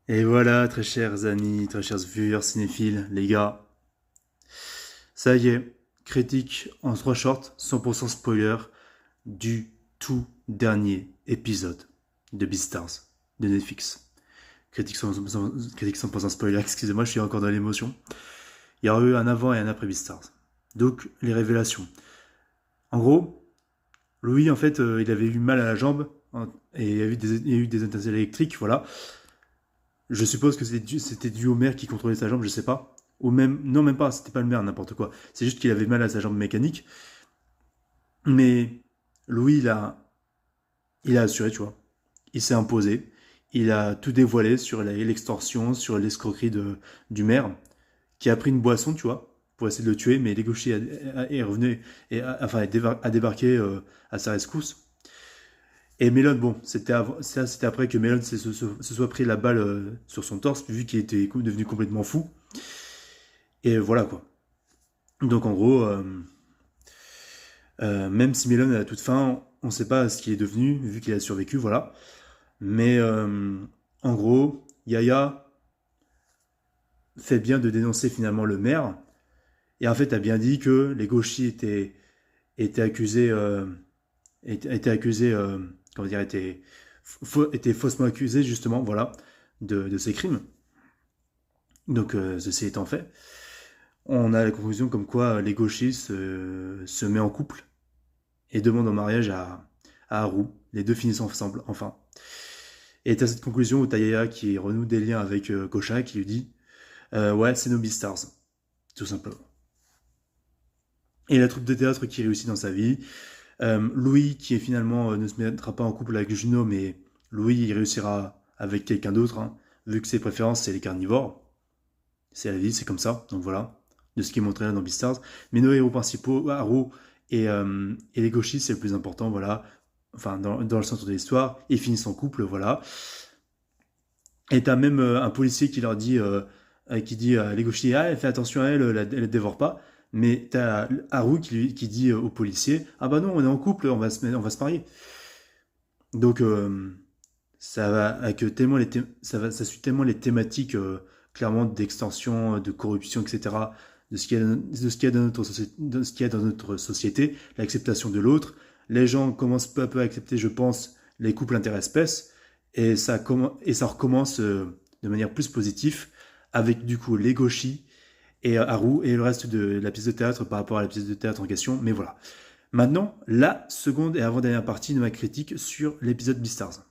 Et voilà, très chers amis, très chers viewers cinéphiles, les gars, ça y est, critique en 3 shorts, 100% spoiler du tout dernier épisode de Beastars de Netflix. Critique 100% spoiler, excusez-moi, je suis encore dans l'émotion. Il y aura eu un avant et un après Beastars. Donc, les révélations. En gros, Louis, en fait, il avait eu mal à la jambe, hein, et il y a eu des étincelles électriques, voilà. Je suppose que c'était dû au maire qui contrôlait sa jambe, je sais pas. Ou même, non, même pas, c'était pas le maire, n'importe quoi. C'est juste qu'il avait mal à sa jambe mécanique. Mais Louis, il a assuré, tu vois. Il s'est imposé. Il a tout dévoilé sur l'extorsion, sur l'escroquerie du maire, qui a pris une boisson, tu vois, pour essayer de le tuer, mais les gauchers est revenu, a débarqué à sa rescousse. Et Melon, bon, c'était après que Melon se soit pris la balle sur son torse, vu qu'il était devenu complètement fou. Et voilà quoi. Donc en gros, même si Melon à la toute fin, on ne sait pas ce qu'il est devenu, vu qu'il a survécu, voilà. Mais en gros, Yaya fait bien de dénoncer finalement le maire. Et en fait, a bien dit que les gauchis étaient accusés, étaient accusés, comment dire, étaient faussement accusés justement, voilà, de ces crimes. Donc ceci étant fait, on a la conclusion comme quoi les gauchis se met en couple et demande en mariage à Haru. Les deux finissent ensemble, enfin. Et t'as cette conclusion où Tayaya qui renoue des liens avec Kosha qui lui dit ouais, c'est nos Beastars, tout simplement. Et la troupe de théâtre qui réussit dans sa vie. Louis qui finalement ne se mettra pas en couple avec Juno, mais Louis il réussira avec quelqu'un d'autre, hein, vu que ses préférences c'est les carnivores. C'est la vie, c'est comme ça, donc voilà, de ce qui est montré là dans Beastars. Mais nos héros principaux, Haru et les gauchistes, c'est le plus important, voilà. Enfin, dans le centre de l'histoire, ils finissent en couple, voilà. Et t'as même un policier qui leur dit, qui dit les gauchistes, ah, fais attention à elle, elle dévore pas. Mais t'as Haru qui dit au policier, ah bah non, on est en couple, on va se marier. Donc, ça va avec tellement ça suit tellement les thématiques clairement d'extension, de corruption, etc. De ce qu'il y a, de ce qu'il y a dans notre société, de ce qu'il y a dans notre société, l'acceptation de l'autre. Les gens commencent peu à peu à accepter, je pense, les couples interespèces et ça recommence de manière plus positive avec du coup les gauchis et Haru et le reste de la pièce de théâtre par rapport à la pièce de théâtre en question. Mais voilà. Maintenant, la seconde et avant-dernière partie de ma critique sur l'épisode Beastars.